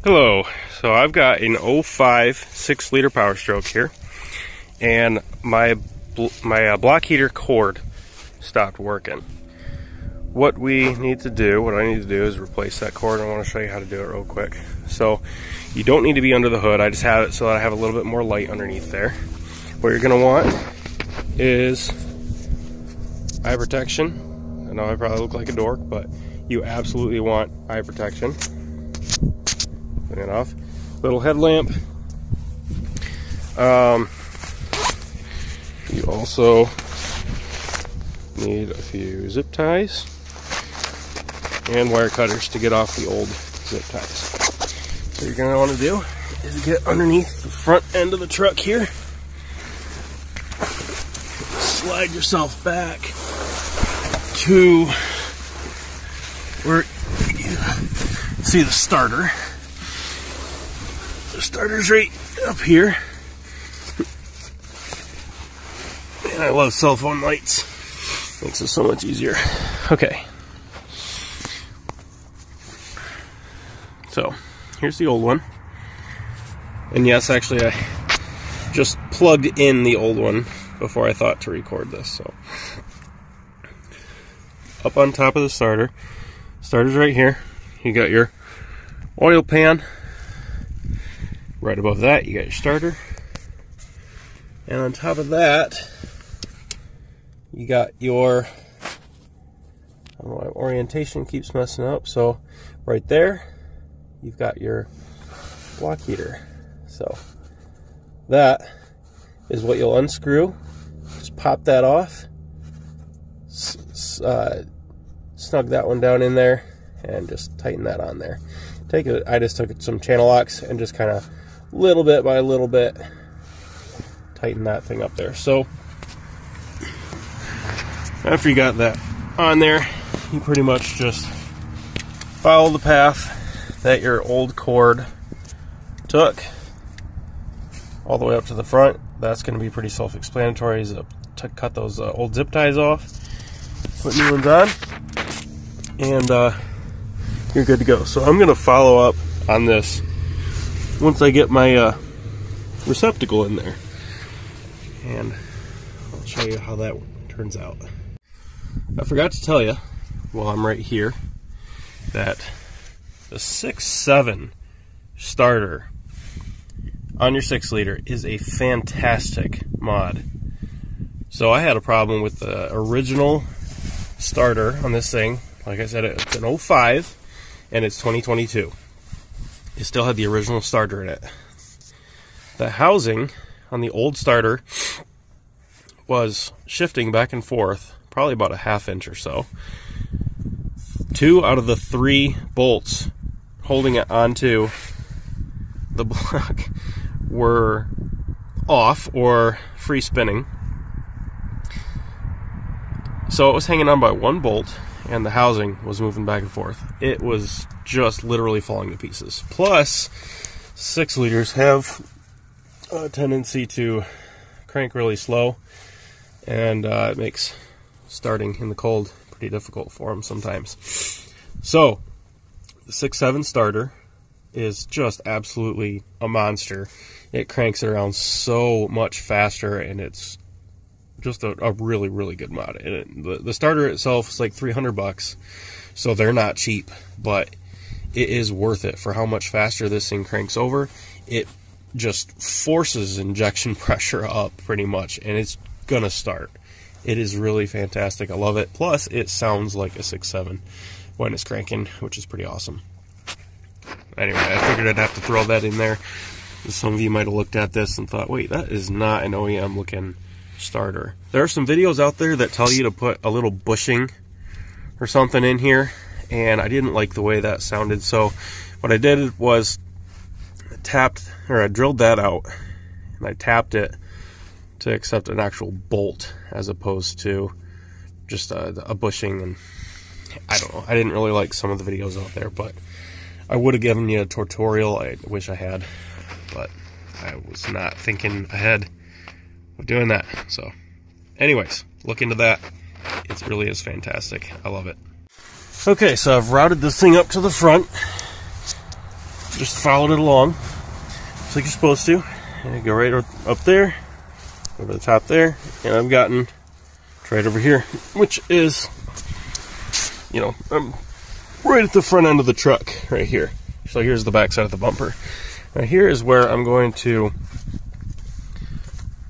Hello. So I've got an 05 6-liter Powerstroke here, and my block heater cord stopped working. What I need to do is replace that cord. I want to show you how to do it real quick. So you don't need to be under the hood. I just have it so that I have a little bit more light underneath there. What you're going to want is eye protection. I know I probably look like a dork, but you absolutely want eye protection. Turn it off. Little headlamp. You also need a few zip ties and wire cutters to get off the old zip ties. So what you're going to want to do is get underneath the front end of the truck here. Slide yourself back to where you see the starter. The starter's right up here. And I love cell phone lights. Makes it so much easier. Okay. So, here's the old one. And yes, actually I just plugged in the old one before I thought to record this. So, up on top of the starter. Starter's right here. You got your oil pan. Right above that, you got your starter. And on top of that, you got your, I don't know, my orientation keeps messing up. So right there, you've got your block heater. So that is what you'll unscrew. Just pop that off. Snug that one down in there and just tighten that on there. I just took some channel locks and just kind of little bit by little bit tighten that thing up there. So after you got that on there, you pretty much just follow the path that your old cord took all the way up to the front. That's going to be pretty self-explanatory, is to cut those old zip ties off, put new ones on, and you're good to go. So I'm going to follow up on this once I get my receptacle in there, and I'll show you how that turns out. I forgot to tell you while I'm right here that the 6.7 starter on your 6-liter is a fantastic mod. So I had a problem with the original starter on this thing. Like I said, it's an 05 and it's 2022. It still had the original starter in it. The housing on the old starter was shifting back and forth probably about a ½ inch or so. 2 out of the 3 bolts holding it onto the block were off or free spinning. So it was hanging on by 1 bolt, and the housing was moving back and forth. It was just literally falling to pieces. Plus, 6-liters have a tendency to crank really slow, and it makes starting in the cold pretty difficult for them sometimes. So, the 6.7 starter is just absolutely a monster. It cranks it around so much faster, and it's just a really, really good mod. The starter itself is like $300, so they're not cheap, but it is worth it for how much faster this thing cranks over. It just forces injection pressure up pretty much, and it's gonna start. It is really fantastic. I love it. Plus, it sounds like a 6.7 when it's cranking, which is pretty awesome. Anyway, I figured I'd have to throw that in there. Some of you might have looked at this and thought, wait, that is not an OEM looking starter. There are some videos out there that tell you to put a little bushing or something in here, and I didn't like the way that sounded. So what I did was I drilled that out, and I tapped it to accept an actual bolt as opposed to just a bushing. And I don't know, I didn't really like some of the videos out there, but I would have given you a tutorial. I wish I had, but I was not thinking ahead of doing that. So anyways, look into that. It really is fantastic. I love it. Okay, so I've routed this thing up to the front. just followed it along, just like you're supposed to. And I go right up there, over the top there, and I've gotten right over here, which is, you know, I'm right at the front end of the truck, right here. So here's the back side of the bumper. Now here is where I'm going to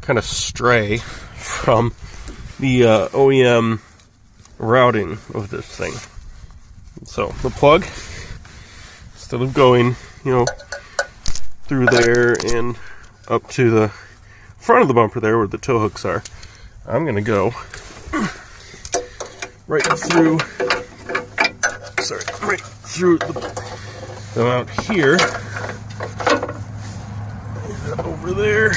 kind of stray from the OEM routing of this thing. So the plug, instead of going, you know, through there and up to the front of the bumper there where the tow hooks are, I'm gonna go right through the mount here, over there,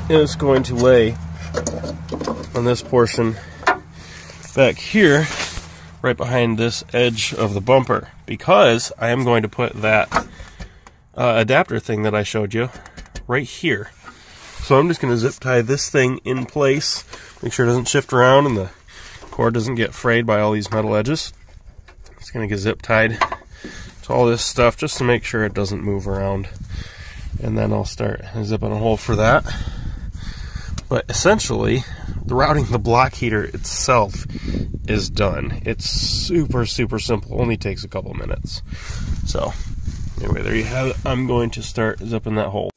and it's going to lay on this portion back here, right behind this edge of the bumper, because I am going to put that adapter thing that I showed you right here. So I'm just going to zip tie this thing in place, make sure it doesn't shift around and the cord doesn't get frayed by all these metal edges. It's going to get zip tied to all this stuff just to make sure it doesn't move around. And then I'll start zipping a hole for that. But essentially, the routing the block heater itself is done. It's super, super simple. Only takes a couple minutes. So anyway, there you have it. I'm going to start zipping that hole.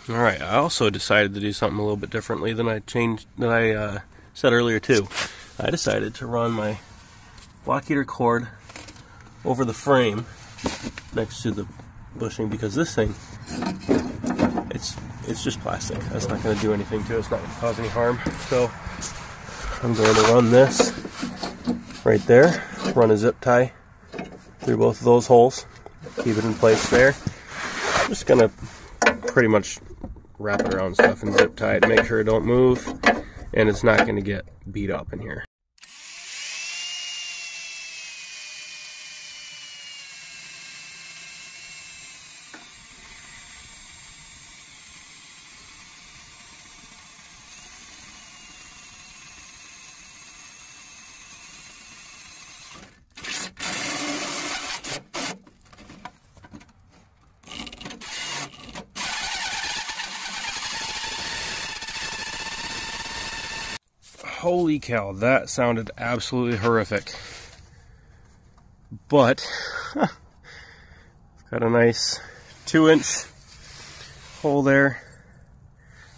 Alright, I also decided to do something a little bit differently than I said earlier too. I decided to run my block heater cord over the frame next to the bushing, because this thing, it's just plastic. That's not going to do anything to it. It's not going to cause any harm. So I'm going to run this right there, run a zip tie through both of those holes, keep it in place there. I'm just going to pretty much wrap it around stuff and zip tie it, make sure it don't move, and it's not going to get beat up in here. Holy cow, that sounded absolutely horrific. But got a nice 2-inch hole there.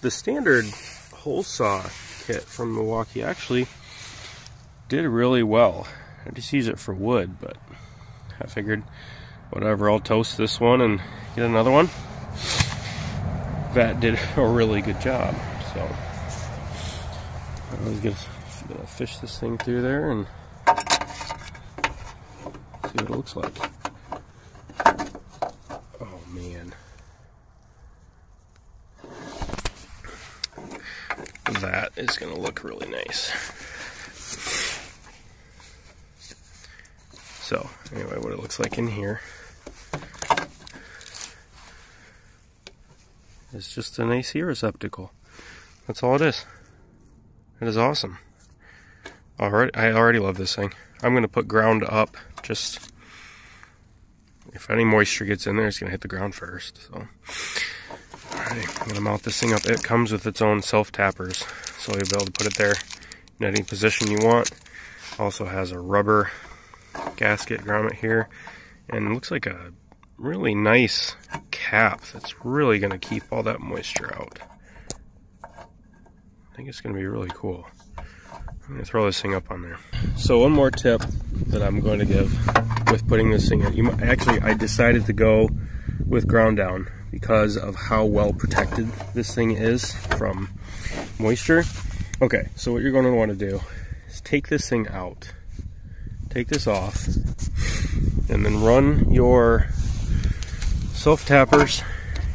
The standard hole saw kit from Milwaukee actually did really well. I just use it for wood, but I figured whatever, I'll toast this one and get another one. That did a really good job. So I was gonna fish this thing through there and see what it looks like. Oh man, that is gonna look really nice. So anyway, what it looks like in here is just an AC receptacle. That's all it is. It is awesome. I already love this thing. I'm going to put ground up, just if any moisture gets in there, it's going to hit the ground first. So, alright, I'm going to mount this thing up. It comes with its own self-tappers, so you'll be able to put it there in any position you want. Also has a rubber gasket grommet here, and it looks like a really nice cap that's really going to keep all that moisture out. I think it's going to be really cool. I'm going to throw this thing up on there. So one more tip that I'm going to give with putting this thing in. I decided to go with ground down because of how well protected this thing is from moisture. Okay, so what you're going to want to do is take this thing out. Take this off. And then run your self-tappers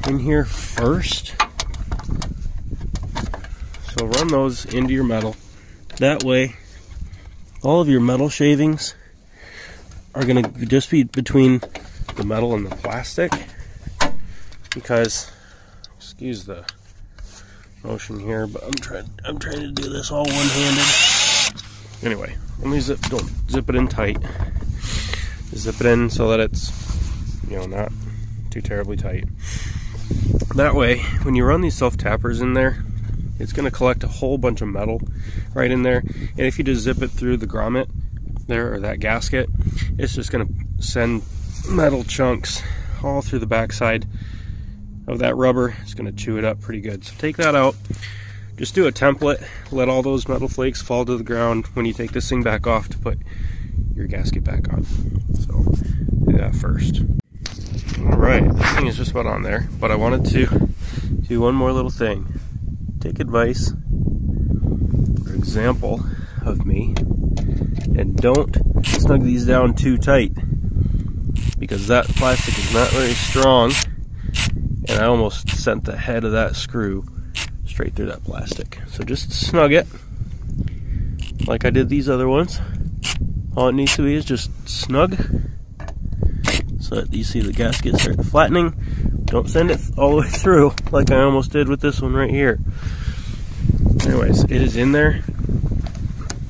in here first. So run those into your metal. That way, all of your metal shavings are going to just be between the metal and the plastic. Because, excuse the motion here, but I'm trying to do this all one-handed. Anyway, don't zip it in tight. Zip it in so that it's you know, not too terribly tight. That way, when you run these self-tappers in there, it's going to collect a whole bunch of metal right in there. And if you just zip it through the grommet there, or that gasket, it's just going to send metal chunks all through the backside of that rubber. It's going to chew it up pretty good. So take that out. Just do a template. Let all those metal flakes fall to the ground when you take this thing back off to put your gasket back on. So do that first. Alright, this thing is just about on there, but I wanted to do one more little thing. Take advice or example of me, and don't snug these down too tight, because that plastic is not very strong, and I almost sent the head of that screw straight through that plastic. So just snug it like I did these other ones. All it needs to be is just snug, so that you see the gasket start flattening. Don't send it all the way through like I almost did with this one right here. Anyways, it is in there.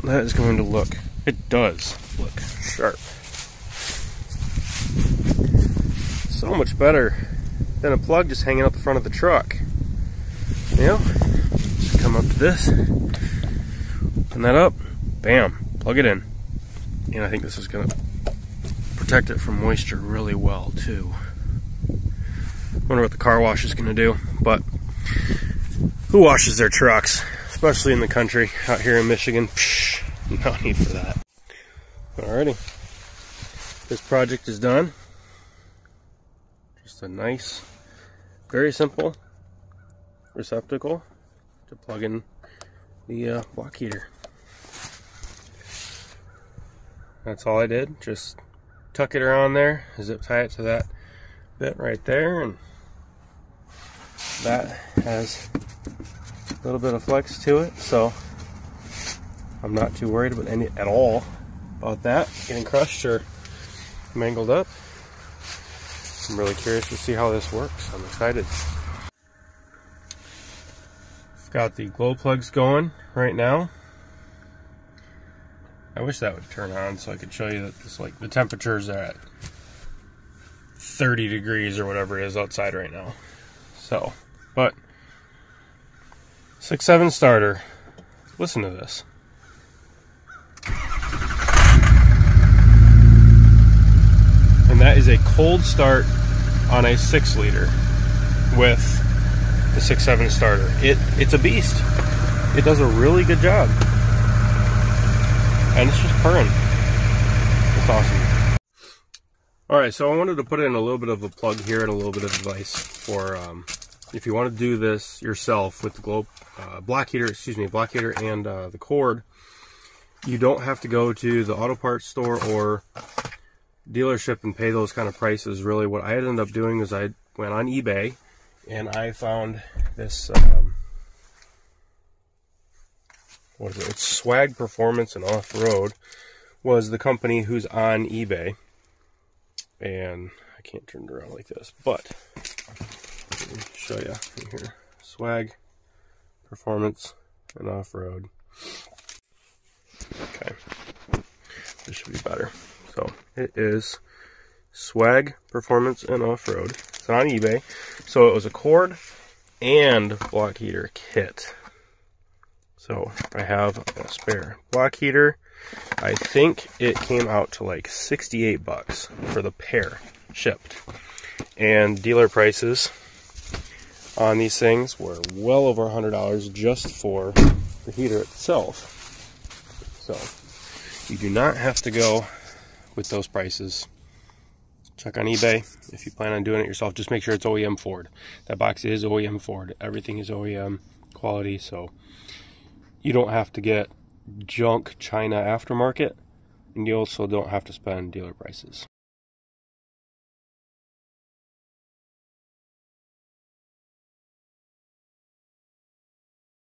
That is going to look, it does look sharp. So much better than a plug just hanging out the front of the truck. You know, just come up to this, open that up, bam, plug it in. And I think this is going to protect it from moisture really well too. Wonder what the car wash is going to do, but who washes their trucks, especially in the country out here in Michigan? Psh, no need for that. Alrighty, this project is done. Just a nice, very simple receptacle to plug in the block heater. That's all I did. Just tuck it around there, zip tie it to that bit right there, and that has a little bit of flex to it, so I'm not too worried about any at all about that getting crushed or mangled up. I'm really curious to see how this works. I'm excited. I've got the glow plugs going right now. I wish that would turn on so I could show you that this, like, the temperatures are at 30 degrees or whatever it is outside right now. So, but 6.7 starter. Listen to this. And that is a cold start on a 6-liter with the 6.7 starter. It's a beast. It does a really good job. And it's just purring. It's awesome. Alright, so I wanted to put in a little bit of a plug here and a little bit of advice for if you want to do this yourself with the block heater and the cord. You don't have to go to the auto parts store or dealership and pay those kind of prices. Really, what I ended up doing is I went on eBay and I found this what is it? It's Swag Performance and Off-Road was the company who's on eBay. And I can't turn it around like this, but let me show you right here. Swag Performance and Off-Road. Okay, this should be better. So it is Swag Performance and Off-Road. It's on eBay. So it was a cord and block heater kit. So I have a spare block heater. I think it came out to like 68 bucks for the pair shipped. And dealer prices on these things were well over $100 just for the heater itself. So you do not have to go with those prices. Check on eBay if you plan on doing it yourself. Just make sure it's OEM Ford. That box is OEM Ford. Everything is OEM quality, so you don't have to get junk China aftermarket, and you also don't have to spend dealer prices.